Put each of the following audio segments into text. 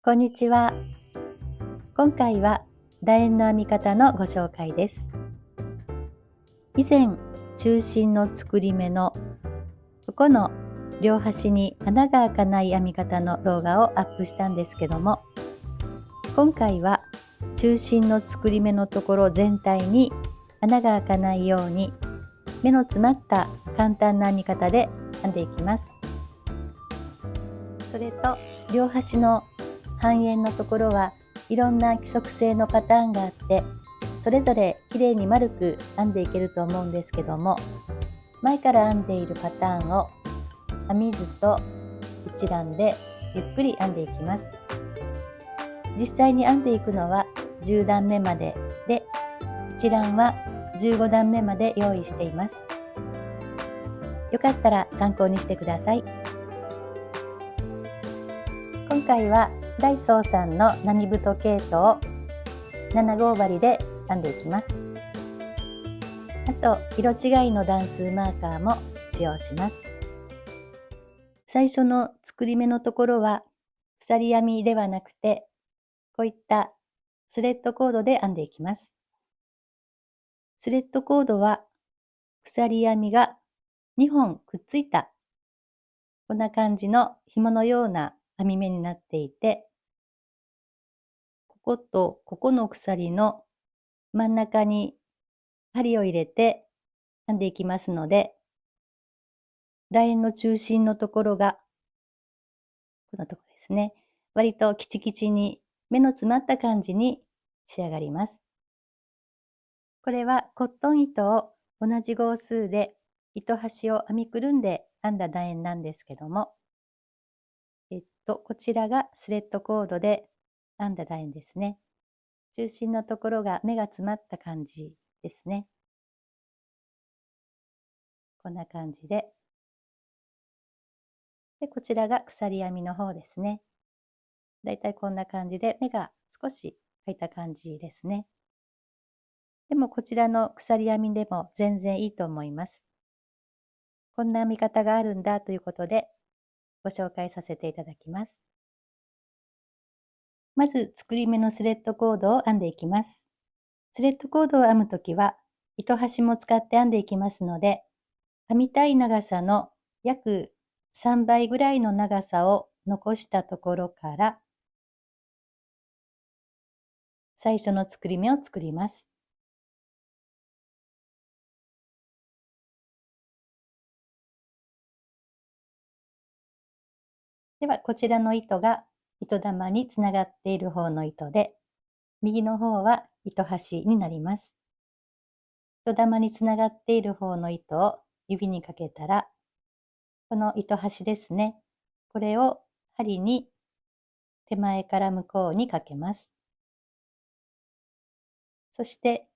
こんにちは。今回は楕円の編み方のご紹介です。以前、中心の作り目のここの両端に穴が開かない編み方の動画をアップしたんですけども、今回は中心の作り目のところ全体に穴が開かないように目の詰まった簡単な編み方で編んでいきます。それと両端の半円のところはいろんな規則性のパターンがあって、それぞれきれいに丸く編んでいけると思うんですけども、前から編んでいるパターンを編み図と一覧でゆっくり編んでいきます。実際に編んでいくのは10段目までで、一覧は15段目まで用意しています。よかったら参考にしてください。今回はダイソーさんの並太毛糸を7号針で編んでいきます。あと色違いの段数マーカーも使用します。最初の作り目のところは鎖編みではなくて、こういったスレッドコードで編んでいきます。スレッドコードは鎖編みが2本くっついたこんな感じの紐のような編み目になっていて、こことここの鎖の真ん中に針を入れて編んでいきますので、楕円の中心のところがこのところですね、割とキチキチに目の詰まった感じに仕上がります。これはコットン糸を同じ号数で糸端を編みくるんで編んだ楕円なんですけども、こちらがスレッドコードで編んだ楕円ですね。中心のところが目が詰まった感じですね。こんな感じで。こちらが鎖編みの方ですね。だいたいこんな感じで目が少し開いた感じですね。でもこちらの鎖編みでも全然いいと思います。こんな編み方があるんだということでご紹介させていただきます。まず作り目のスレッドコードを編んでいきます。スレッドコードを編むときは糸端も使って編んでいきますので、編みたい長さの約3倍ぐらいの長さを残したところから最初の作り目を作ります。ではこちらの糸が糸玉につながっている方の糸で、右の方は糸端になります。糸玉につながっている方の糸を指にかけたら、この糸端ですね。これを針に手前から向こうにかけます。そして、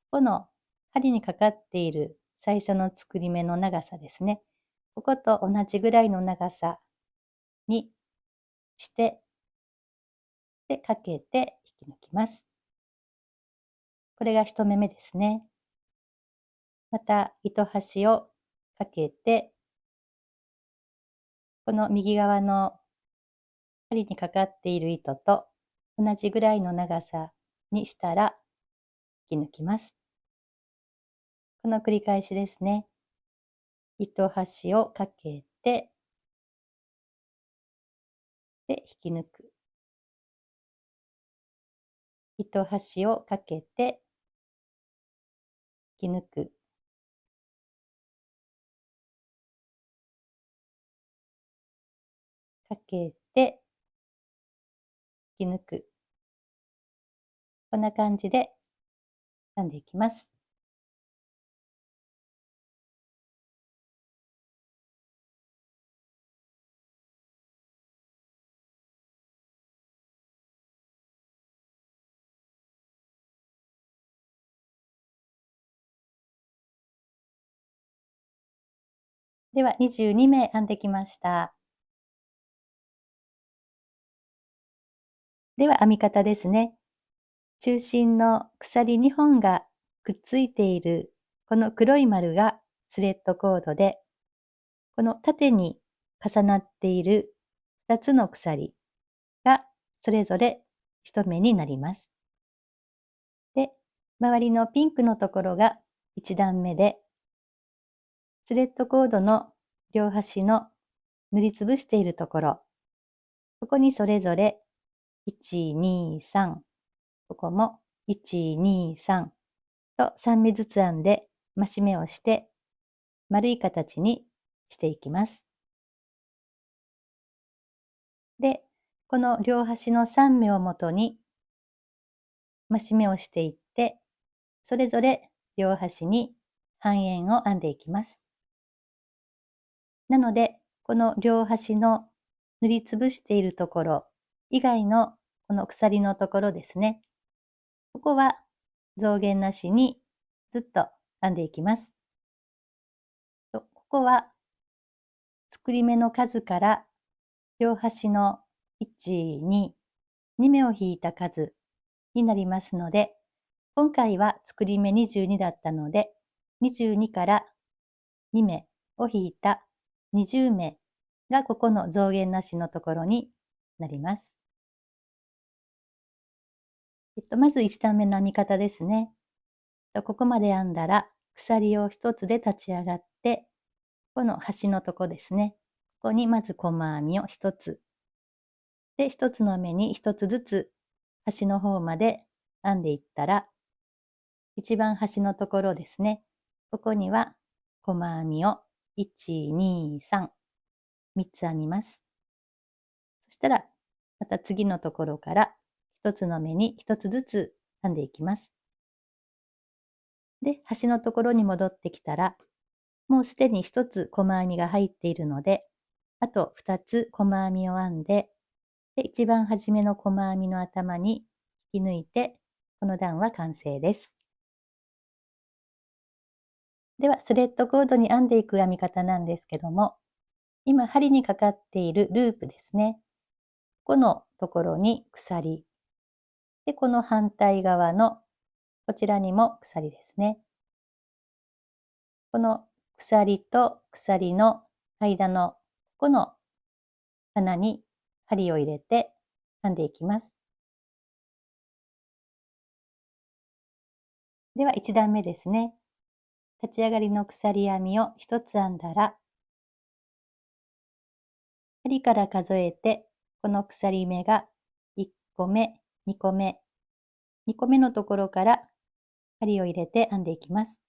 この針にかかっている最初の作り目の長さですね。ここと同じぐらいの長さにして、で、かけて引き抜きます。これが一目目ですね。また、糸端をかけて、この右側の針にかかっている糸と同じぐらいの長さにしたら引き抜きます。この繰り返しですね。糸端をかけて、で、引き抜く。糸端をかけて、引き抜く。かけて、引き抜く。こんな感じで編んでいきます。では22目編んできました。では編み方ですね。中心の鎖2本がくっついているこの黒い丸がスレッドコードで、この縦に重なっている2つの鎖がそれぞれ1目になります。で、周りのピンクのところが1段目で、スレッドコードの両端の塗りつぶしているところ、ここにそれぞれ1、2、3、ここも1、2、3と3目ずつ編んで増し目をして丸い形にしていきます。で、この両端の3目をもとに増し目をしていって、それぞれ両端に半円を編んでいきます。なので、この両端の塗りつぶしているところ以外のこの鎖のところですね。ここは増減なしにずっと編んでいきます。ここは作り目の数から両端の1、2、2目を引いた数になりますので、今回は作り目22だったので、22から2目を引いた20目がここの増減なしのところになります。まず1段目の編み方ですね。ここまで編んだら鎖を1つで立ち上がって、この端のとこですね。ここにまず細編みを1つ。で、1つの目に1つずつ端の方まで編んでいったら、一番端のところですね。ここには細編みを1、2、3、3つ編みます。そしたら、また次のところから1つの目に1つずつ編んでいきます。で、端のところに戻ってきたら、もうすでに1つ細編みが入っているので、あと2つ細編みを編んで、で、一番初めの細編みの頭に引き抜いて、この段は完成です。では、スレッドコードに編んでいく編み方なんですけども、今針にかかっているループですね。このところに鎖。で、この反対側のこちらにも鎖ですね。この鎖と鎖の間のこの穴に針を入れて編んでいきます。では1段目ですね。立ち上がりの鎖編みを1つ編んだら、針から数えて、この鎖目が1個目、2個目、2個目のところから針を入れて編んでいきます。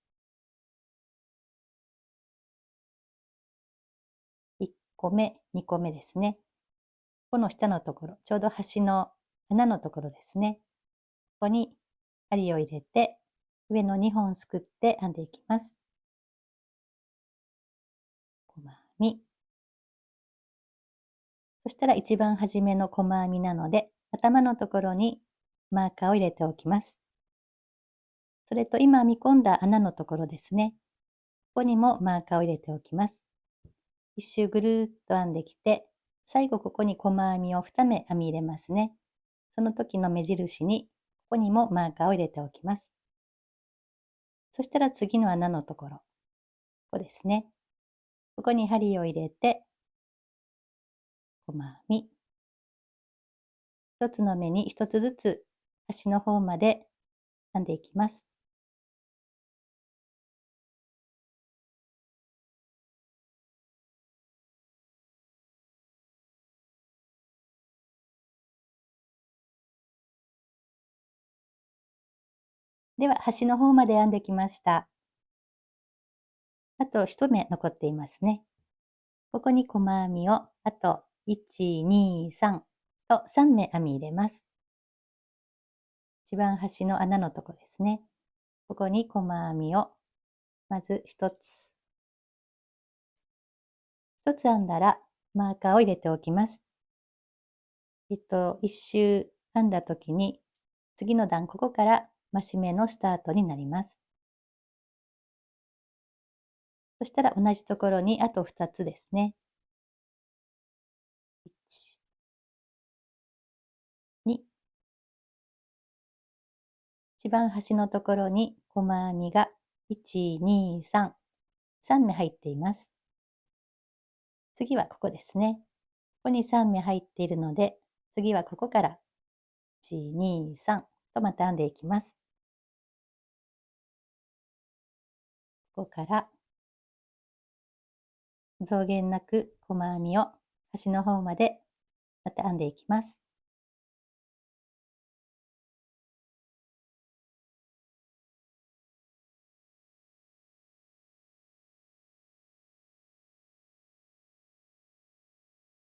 1個目、2個目ですね。この下のところ、ちょうど端の穴のところですね。ここに針を入れて、上の2本すくって編んでいきます。細編み。そしたら一番初めの細編みなので、頭のところにマーカーを入れておきます。それと今編み込んだ穴のところですね。ここにもマーカーを入れておきます。一周ぐるーっと編んできて、最後ここに細編みを2目編み入れますね。その時の目印に、ここにもマーカーを入れておきます。そしたら次の穴のところ、ここですね。ここに針を入れて、細編み。一つの目に一つずつ端の方まで編んでいきます。では、端の方まで編んできました。あと1目残っていますね。ここに細編みを、あと1、2、3と3目編み入れます。一番端の穴のとこですね。ここに細編みを、まず1つ。1つ編んだら、マーカーを入れておきます。一周編んだ時に、次の段、ここから増し目のスタートになります。そしたら同じところにあと2つですね。1、2、一番端のところに細編みが1、2、3、3目入っています。次はここですね。ここに3目入っているので、次はここから1、2、3とまた編んでいきます。ここから増減なく細編みを端の方までまた編んでいきます。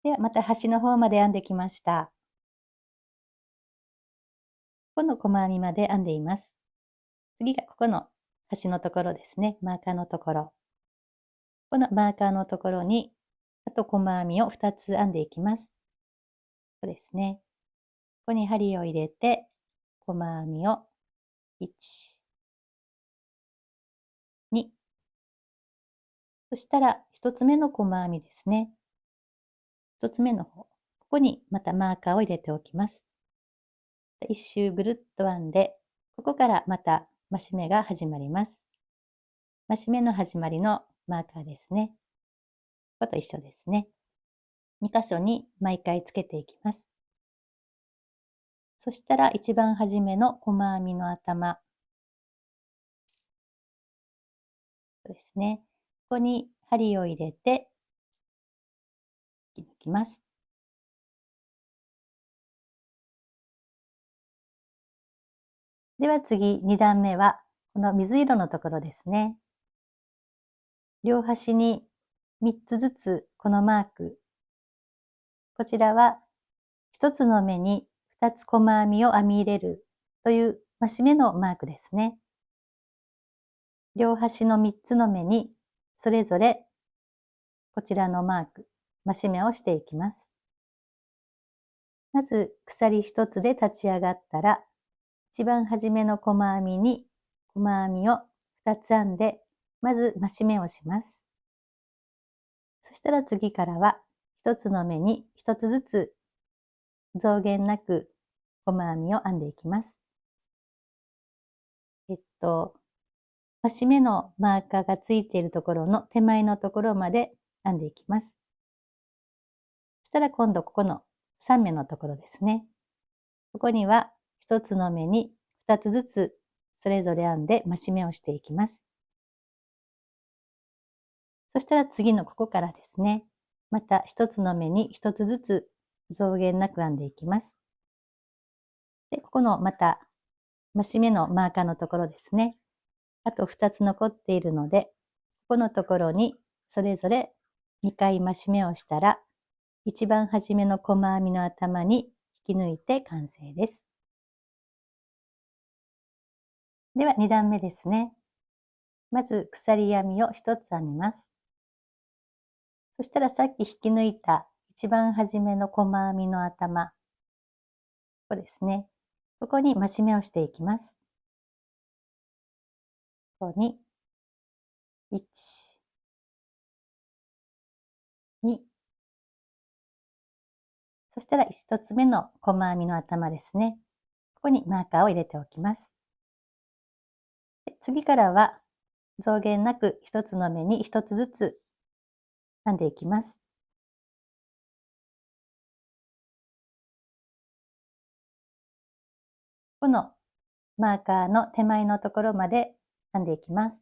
ではまた端の方まで編んできました。ここの細編みまで編んでいます。次がここの端のところですね。マーカーのところ。このマーカーのところに、あと細編みを2つ編んでいきます。こうですね。ここに針を入れて、細編みを1、2、そしたら1つ目の細編みですね。1つ目の方。ここにまたマーカーを入れておきます。一周ぐるっと編んで、ここからまた増し目が始まります。増し目の始まりのマーカーですね。ここと一緒ですね。2箇所に毎回つけていきます。そしたら一番初めの細編みの頭ですね。ここに針を入れて引き抜きます。では次、2段目は、この水色のところですね。両端に3つずつこのマーク。こちらは1つの目に2つ細編みを編み入れるという増し目のマークですね。両端の3つの目にそれぞれこちらのマーク、増し目をしていきます。まず鎖1つで立ち上がったら、一番初めの細編みに細編みを2つ編んで、まず増し目をします。そしたら次からは1つの目に1つずつ増減なく細編みを編んでいきます。増し目のマーカーがついているところの手前のところまで編んでいきます。そしたら今度ここの3目のところですね。ここには1つの目に2つずつそれぞれ編んで増し目をしていきます。そしたら次のここからですね。また1つの目に1つずつ増減なく編んでいきます。で、ここのまた増し目のマーカーのところですね。あと2つ残っているので、ここのところにそれぞれ2回増し目をしたら、一番初めの細編みの頭に引き抜いて完成です。では2段目ですね。まず鎖編みを1つ編みます。そしたらさっき引き抜いた一番初めの細編みの頭、ここですね。ここに増し目をしていきます。ここに1、2、そしたら1つ目の細編みの頭ですね。ここにマーカーを入れておきます。で次からは増減なく1つの目に1つずつ編んでいきます。このマーカーの手前のところまで編んでいきます。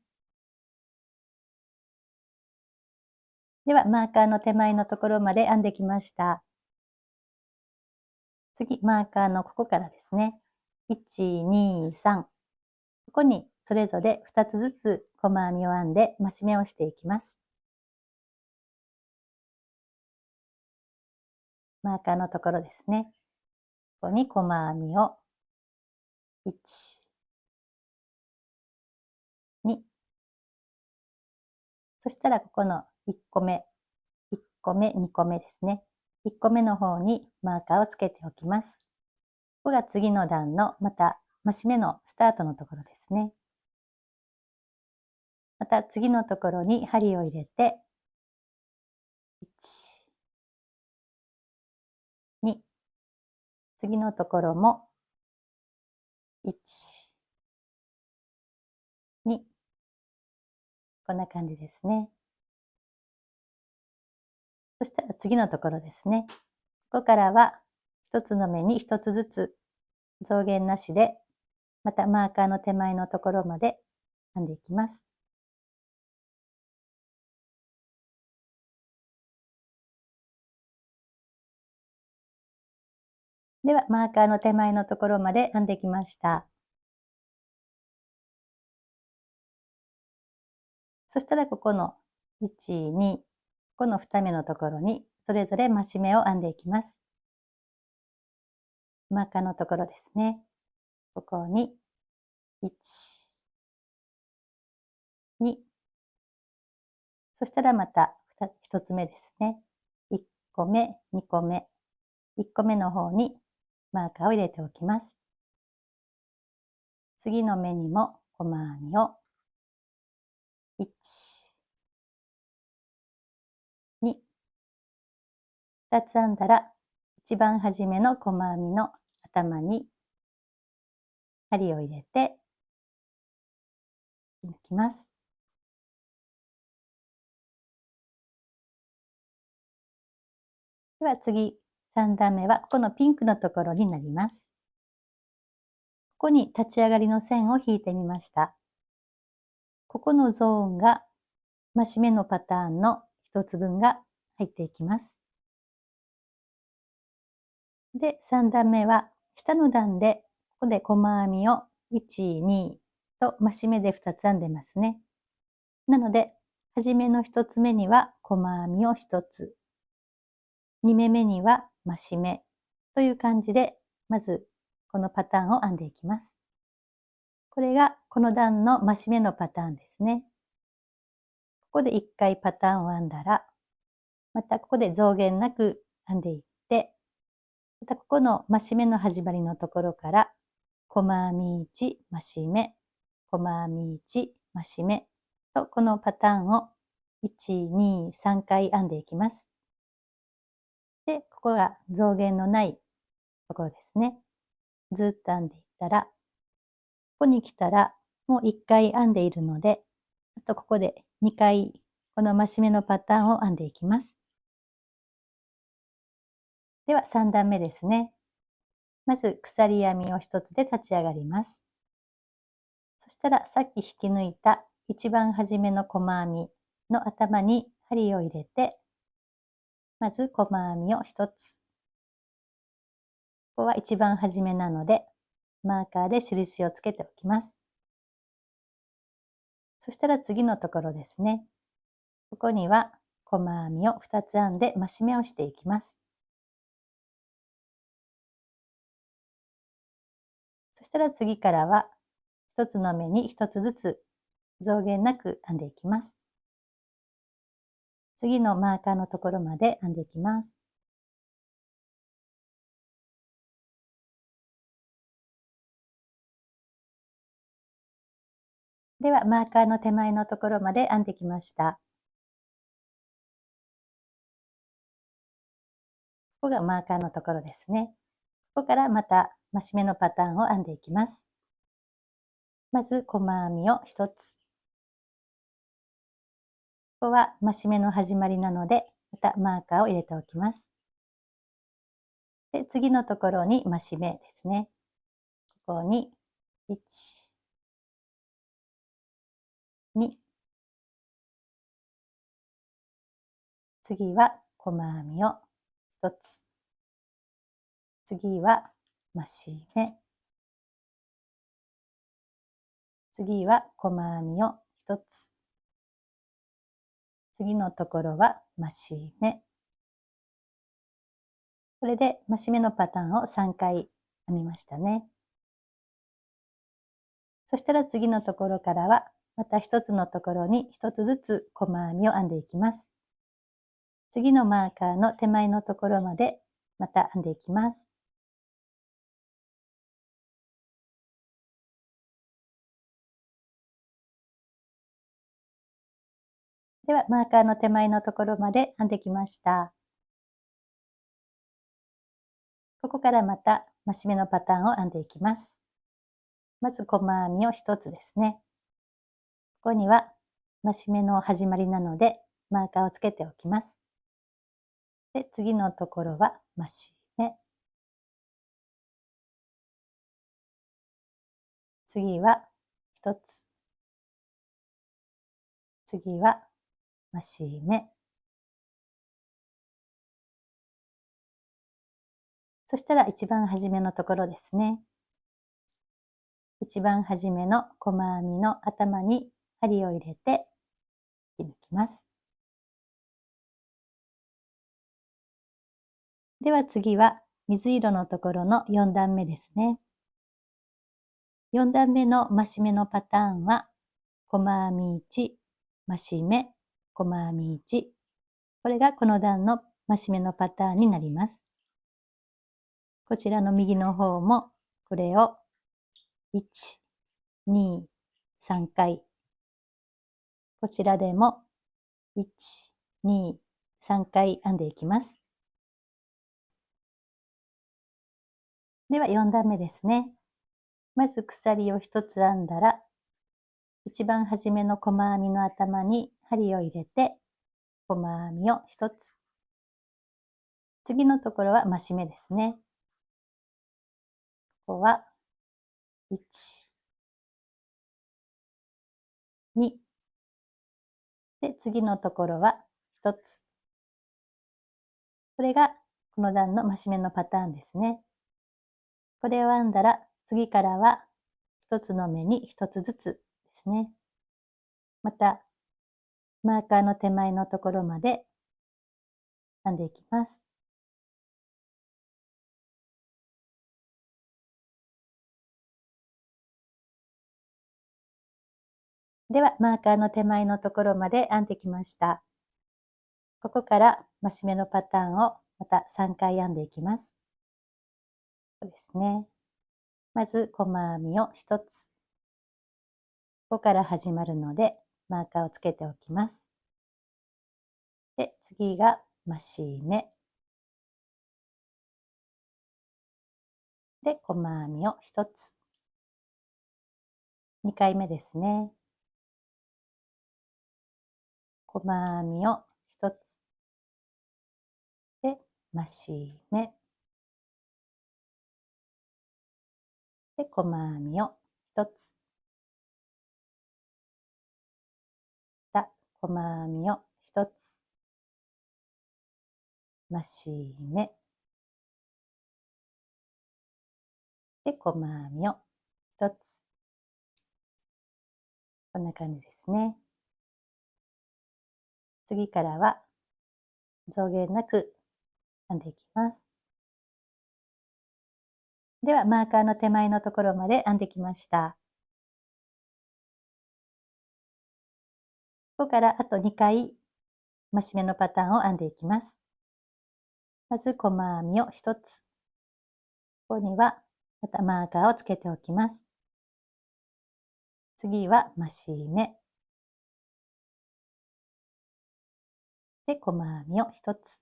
では、マーカーの手前のところまで編んできました。次、マーカーのここからですね。1、2、3。ここにそれぞれ2つずつ細編みを編んで増し目をしていきます。マーカーのところですね。ここに細編みを1、2、そしたらここの1個目、1個目、2個目ですね。1個目の方にマーカーをつけておきます。ここが次の段のまた増し目のスタートのところですね。また次のところに針を入れて、1、2、次のところも、1、2、こんな感じですね。そしたら次のところですね。ここからは1つの目に1つずつ増減なしで、またマーカーの手前のところまで編んでいきます。では、マーカーの手前のところまで編んできました。そしたらここの1、2、ここの2目のところにそれぞれ増し目を編んでいきます。マーカーのところですね。ここに1、2、そしたらまた1つ目ですね。1個目、2個目、1個目の方にマーカーを入れておきます。次の目にも細編みを1、2、2つ編んだら一番初めの細編みの頭に針を入れて抜きます。では次、3段目はここのピンクのところになります。ここに立ち上がりの線を引いてみました。ここのゾーンが増し目のパターンの1つ分が入っていきます。で、3段目は下の段でここで細編みを1、2と増し目で2つ編んでますね。なので、初めの1つ目には細編みを1つ、2目目には増し目という感じで、まずこのパターンを編んでいきます。これがこの段の増し目のパターンですね。ここで1回パターンを編んだら、またここで増減なく編んでいって、またここの増し目の始まりのところから、細編み1、増し目、細編み1、増し目と、このパターンを1、2、3回編んでいきます。で、ここが増減のないところですね。ずっと編んでいったら、ここに来たら、もう1回編んでいるので、あとここで2回、この増し目のパターンを編んでいきます。では3段目ですね。まず鎖編みを1つで立ち上がります。そしたらさっき引き抜いた一番初めの細編みの頭に針を入れて、まず細編みを1つ。ここは一番初めなので、マーカーで印をつけておきます。そしたら次のところですね。ここには細編みを2つ編んで増し目をしていきます。そしたら次からは1つの目に1つずつ増減なく編んでいきます。次のマーカーのところまで編んでいきます。では、マーカーの手前のところまで編んできました。ここがマーカーのところですね。ここからまた増し目のパターンを編んでいきます。まず、細編みを1つ。ここは増し目の始まりなので、またマーカーを入れておきます。で、次のところに増し目ですね。ここに1、2、次は細編みを1つ。次は増し目。次は細編みを1つ。次のところは増し目。これで増し目のパターンを3回編みましたね。そしたら次のところからは、また1つのところに1つずつ細編みを編んでいきます。次のマーカーの手前のところまでまた編んでいきます。では、マーカーの手前のところまで編んできました。ここからまた増し目のパターンを編んでいきます。まず細編みを1つですね。ここには増し目の始まりなので、マーカーをつけておきます。で、次のところは増し目。次は1つ。次は増し目。そしたら一番初めのところですね。一番初めの細編みの頭に針を入れて引き抜きます。では次は水色のところの4段目ですね。4段目の増し目のパターンは、細編み1、増し目、細編み1。これがこの段の増し目のパターンになります。こちらの右の方も、これを1、2、3回。こちらでも1、2、3回編んでいきます。では4段目ですね。まず鎖を1つ編んだら、一番初めの細編みの頭に針を入れて、細編みを1つ。次のところは増し目ですね。ここは1、2。で、次のところは1つ。これがこの段の増し目のパターンですね。これを編んだら、次からは1つの目に1つずつですね。また、マーカーの手前のところまで編んでいきます。では、マーカーの手前のところまで編んできました。ここから増し目のパターンをまた3回編んでいきます。そうですね。まず、細編みを1つ。ここから始まるので、マーカーをつけておきます。で、次が増し目。で、細編みを1つ。2回目ですね。細編みを1つ。で、増し目。で、細編みを1つ。細編みを1つ。増し目。で、細編みを1つ。こんな感じですね。次からは増減なく編んでいきます。では、マーカーの手前のところまで編んできました。ここからあと2回増し目のパターンを編んでいきます。まず、細編みを1つ。ここにはまたマーカーをつけておきます。次は増し目。で、細編みを1つ。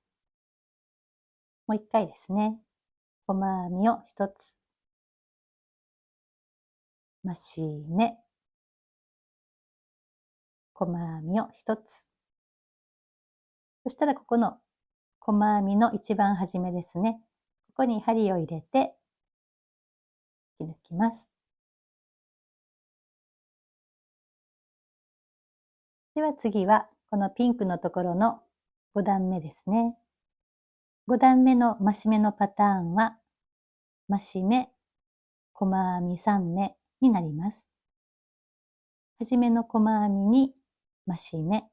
もう1回ですね。細編みを1つ。増し目。細編みを1つ。そしたらここの細編みの一番初めですね。ここに針を入れて引き抜きます。では次はこのピンクのところの5段目ですね。5段目の増し目のパターンは増し目、細編み3目になります。初めの細編みに増し目、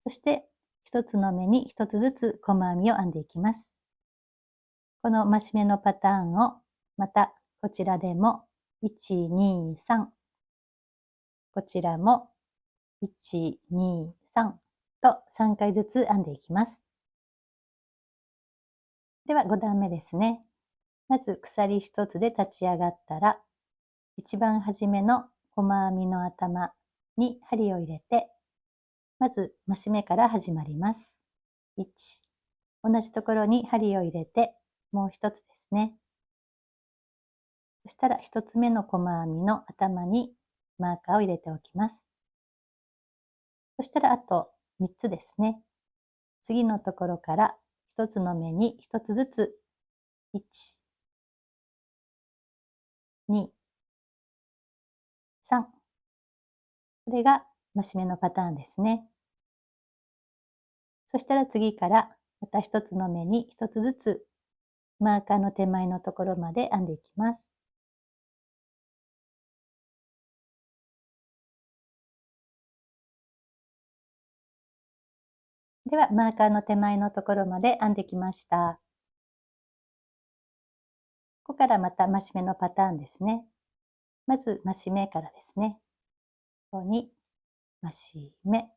そして1つの目に1つずつ細編みを編んでいきます。この増し目のパターンをまたこちらでも1、2、3、こちらも1、2、3と3回ずつ編んでいきます。では5段目ですね。まず鎖1つで立ち上がったら、一番初めの細編みの頭に針を入れて、まず増し目から始まります。1、同じところに針を入れて、もう1つですね。そしたら1つ目の細編みの頭にマーカーを入れておきます。そしたらあと3つですね。次のところから1つの目に1つずつ、1、2、3。これが増し目のパターンですね。そしたら次からまた一つの目に一つずつマーカーの手前のところまで編んでいきます。では、マーカーの手前のところまで編んできました。ここからまた増し目のパターンですね。まず、増し目からですね。ここに、増し目。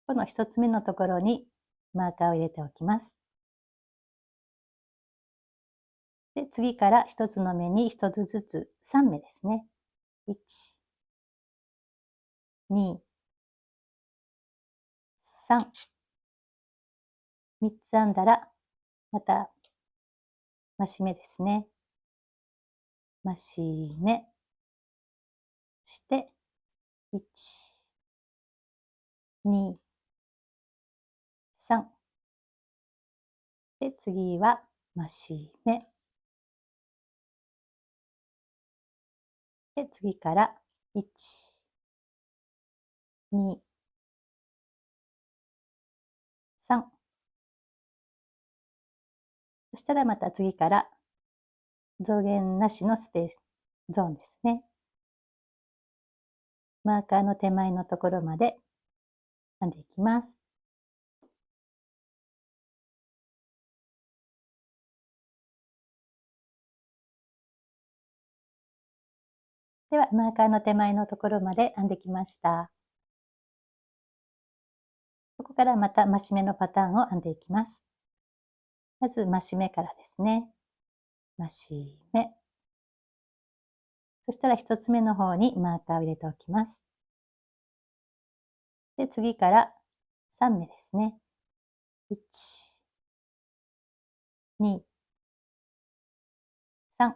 この一つ目のところにマーカーを入れておきます。で、次から一つの目に一つずつ3目ですね。1、2、3。3つ編んだら、また増し目ですね。増し目。して、1、2、3。で、次は増し目。で、次から1、2、3。そしたらまた次から増減なしのスペース、ゾーンですね。マーカーの手前のところまで編んでいきます。では、マーカーの手前のところまで編んできました。ここからまた増し目のパターンを編んでいきます。まず、増し目からですね。増し目。そしたら一つ目の方にマーカーを入れておきます。で、次から3目ですね。1、2、3。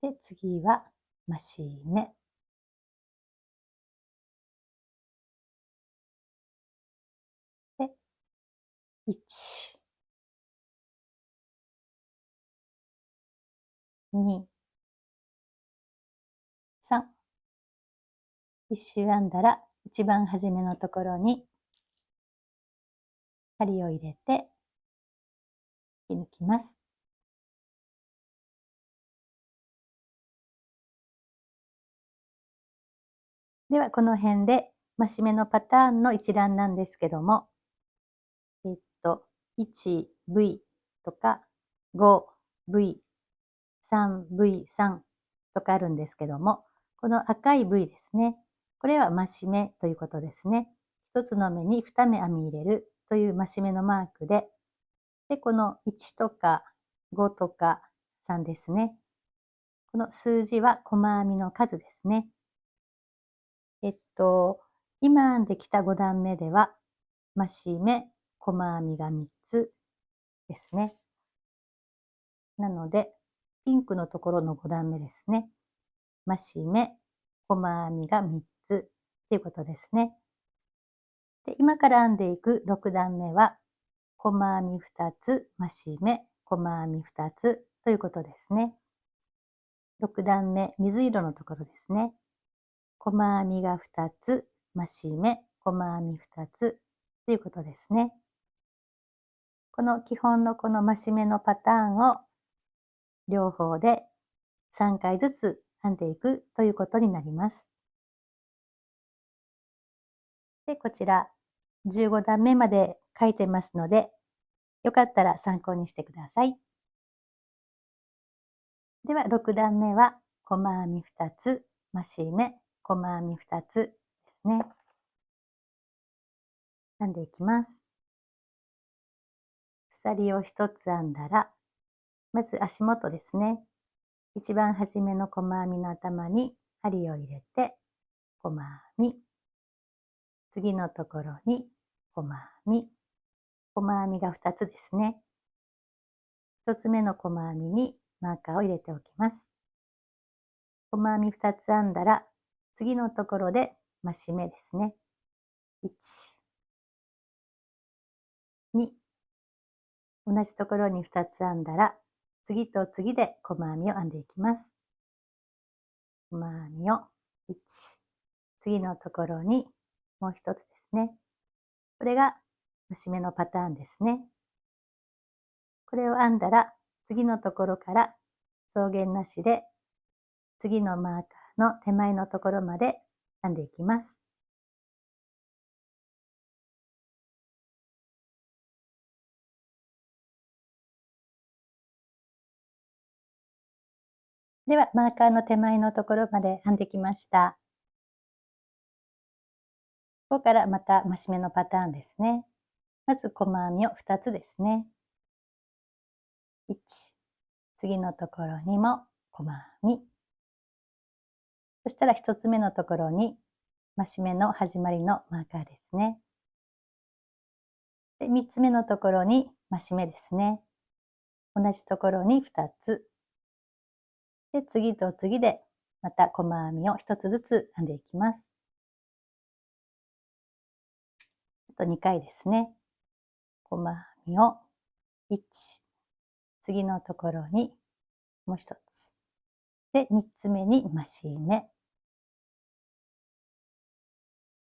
で、次は増し目。で、1、2、3。一周編んだら、一番初めのところに針を入れて引き抜きます。では、この辺で増し目のパターンの一覧なんですけども、1V とか 5V、3V3 とかあるんですけども、この赤い V ですね。これは増し目ということですね。一つの目に2目編み入れるという増し目のマークで、で、この1とか5とか3ですね。この数字は細編みの数ですね。今編んできた5段目では、増し目、細編みが3つですね。なので、ピンクのところの5段目ですね。増し目、細編みが3つということですね。で、今から編んでいく6段目は、細編み2つ、増し目、細編み2つということですね。6段目、水色のところですね。細編みが2つ、増し目、細編み2つということですね。この基本のこの増し目のパターンを両方で3回ずつ編んでいくということになります。で、こちら15段目まで書いてますので、よかったら参考にしてください。では、6段目は細編み2つ、増し目、細編み2つですね。編んでいきます。鎖を1つ編んだら、まず足元ですね。一番初めの細編みの頭に針を入れて、細編み。次のところに細編み。細編みが2つですね。1つ目の細編みにマーカーを入れておきます。細編み2つ編んだら、次のところで増し目ですね。1、2、同じところに2つ編んだら、次と次で細編みを編んでいきます。細編みを1、次のところにもう一つですね。これが増し目のパターンですね。これを編んだら次のところから増減なしで次のマーカーの手前のところまで編んでいきます。では、マーカーの手前のところまで編んできました。ここからまた増し目のパターンですね。まず細編みを2つですね。1、次のところにも細編み。そしたら1つ目のところに増し目の始まりのマーカーですね。で、3つ目のところに増し目ですね。同じところに2つ。で、次と次でまた細編みを1つずつ編んでいきます。あと2回ですね。細編みを1、次のところにもう1つ。で、3つ目に増し目。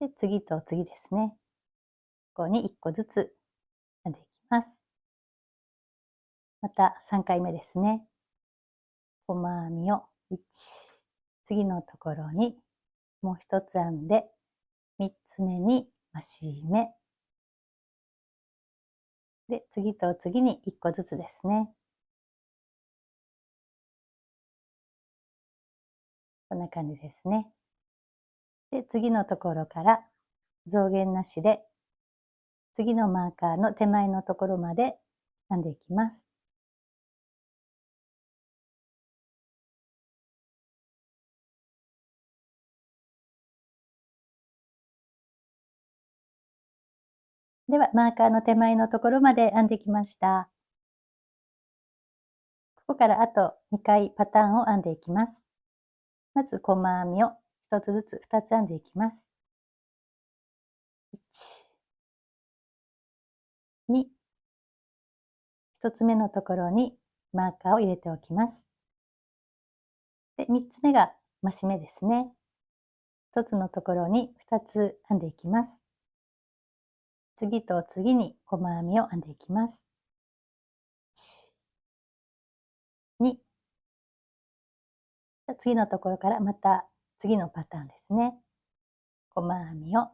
で、次と次ですね。ここに1個ずつ編んでいきます。また3回目ですね。細編みを1、次のところにもう1つ編んで、3つ目に増し目。で、次と次に1個ずつですね。こんな感じですね。で、次のところから増減なしで、次のマーカーの手前のところまで編んでいきます。では、マーカーの手前のところまで編んできました。ここからあと2回パターンを編んでいきます。まず細編みを1つずつ2つ編んでいきます。1、2、1つ目のところにマーカーを入れておきます。で、3つ目が増し目ですね。1つのところに2つ編んでいきます。次と次に細編みを編んでいきます。1、2、次のところからまた次のパターンですね。細編みを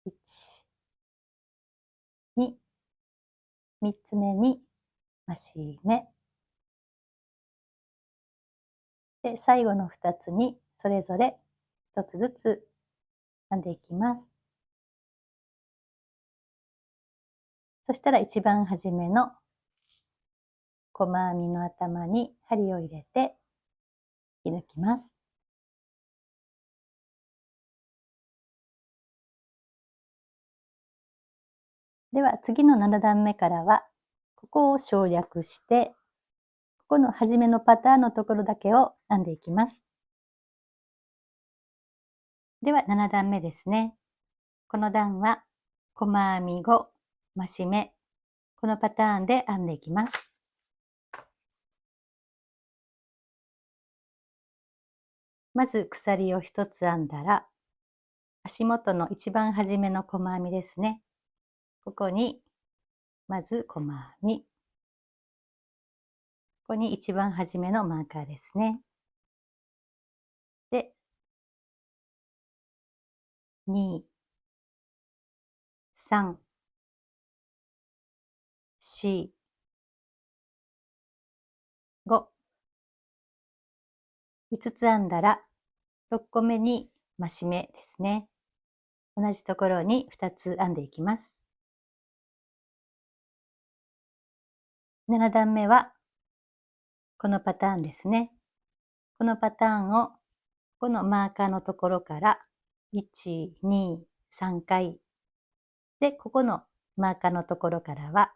1、2、3つ目に増し目。で、最後の2つにそれぞれ1つずつ編んでいきます。そしたら一番初めの細編みの頭に針を入れて引き抜きます。では次の7段目からはここを省略してここの初めのパターンのところだけを編んでいきます。では7段目ですね。この段は細編み5、増し目、このパターンで編んでいきます。まず鎖を1つ編んだら、足元の一番初めの細編みですね。ここに、まず細編み。ここに一番初めのマーカーですね。で、2、3、4、5。5つ編んだら、6個目に増し目ですね。同じところに2つ編んでいきます。7段目は、このパターンですね。このパターンを、このマーカーのところから、1、2、3回。で、ここのマーカーのところからは、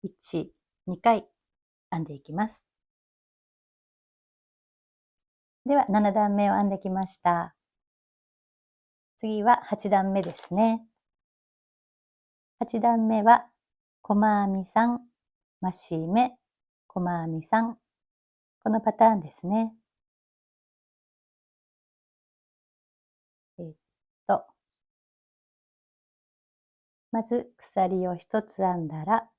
1、2回編んでいきます。では、7段目を編んできました。次は8段目ですね。8段目は、細編み3、増し目、細編み3。このパターンですね。まず鎖を1つ編んだら、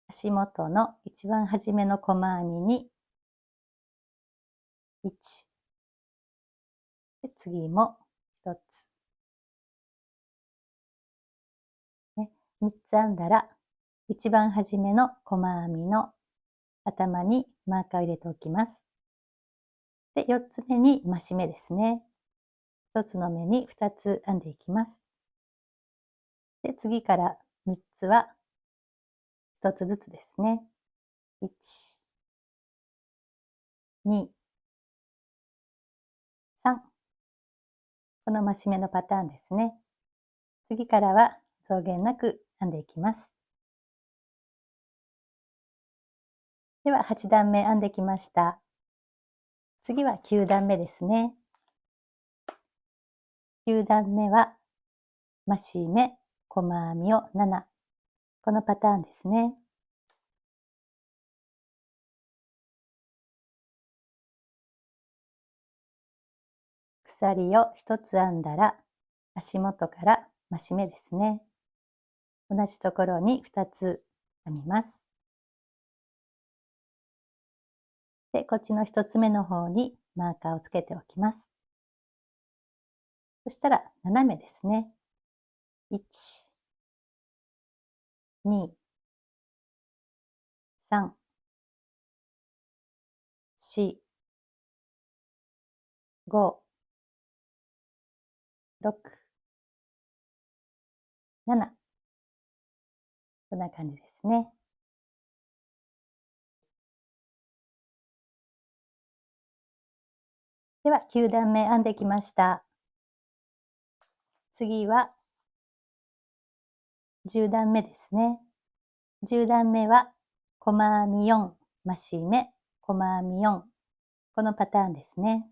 足元の一番初めの細編みに1、で次も1つ、ね、3つ編んだら、一番初めの細編みの頭にマーカーを入れておきます。で、4つ目に増し目ですね。1つの目に2つ編んでいきます。で、次から3つは1つずつですね。1、2、3。この増し目のパターンですね。次からは増減なく編んでいきます。では8段目編んできました。次は9段目ですね。9段目は増し目、細編みを7。このパターンですね。鎖を1つ編んだら、足元から増し目ですね。同じところに2つ編みます。で、こっちの1つ目の方にマーカーをつけておきます。そしたら斜めですね。1、2、3、4、5、6、7。こんな感じですね。では9段目編んできました。次は10段目ですね。10段目は細編み4、増し目、細編み4。このパターンですね。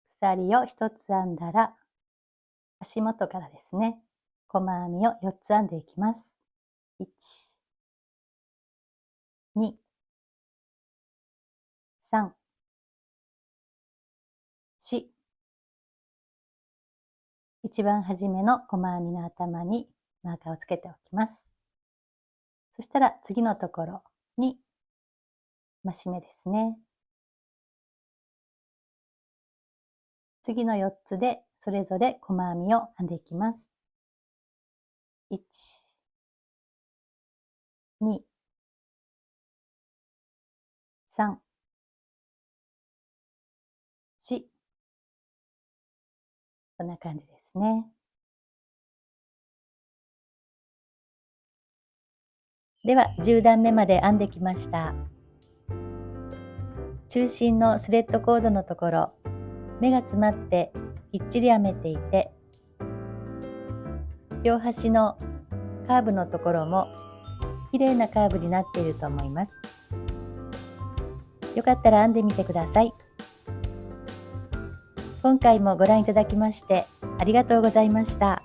鎖を1つ編んだら、足元からですね、細編みを4つ編んでいきます。1、2、3、4。一番初めの細編みの頭にマーカーをつけておきます。そしたら次のところに増し目ですね。次の4つでそれぞれ細編みを編んでいきます。1、2、3、4。こんな感じですね。では10段目まで編んできました。中心のスレッドコードのところ、目が詰まってきっちり編めていて、両端のカーブのところも綺麗なカーブになっていると思います。よかったら編んでみてください。今回もご覧いただきましてありがとうございました。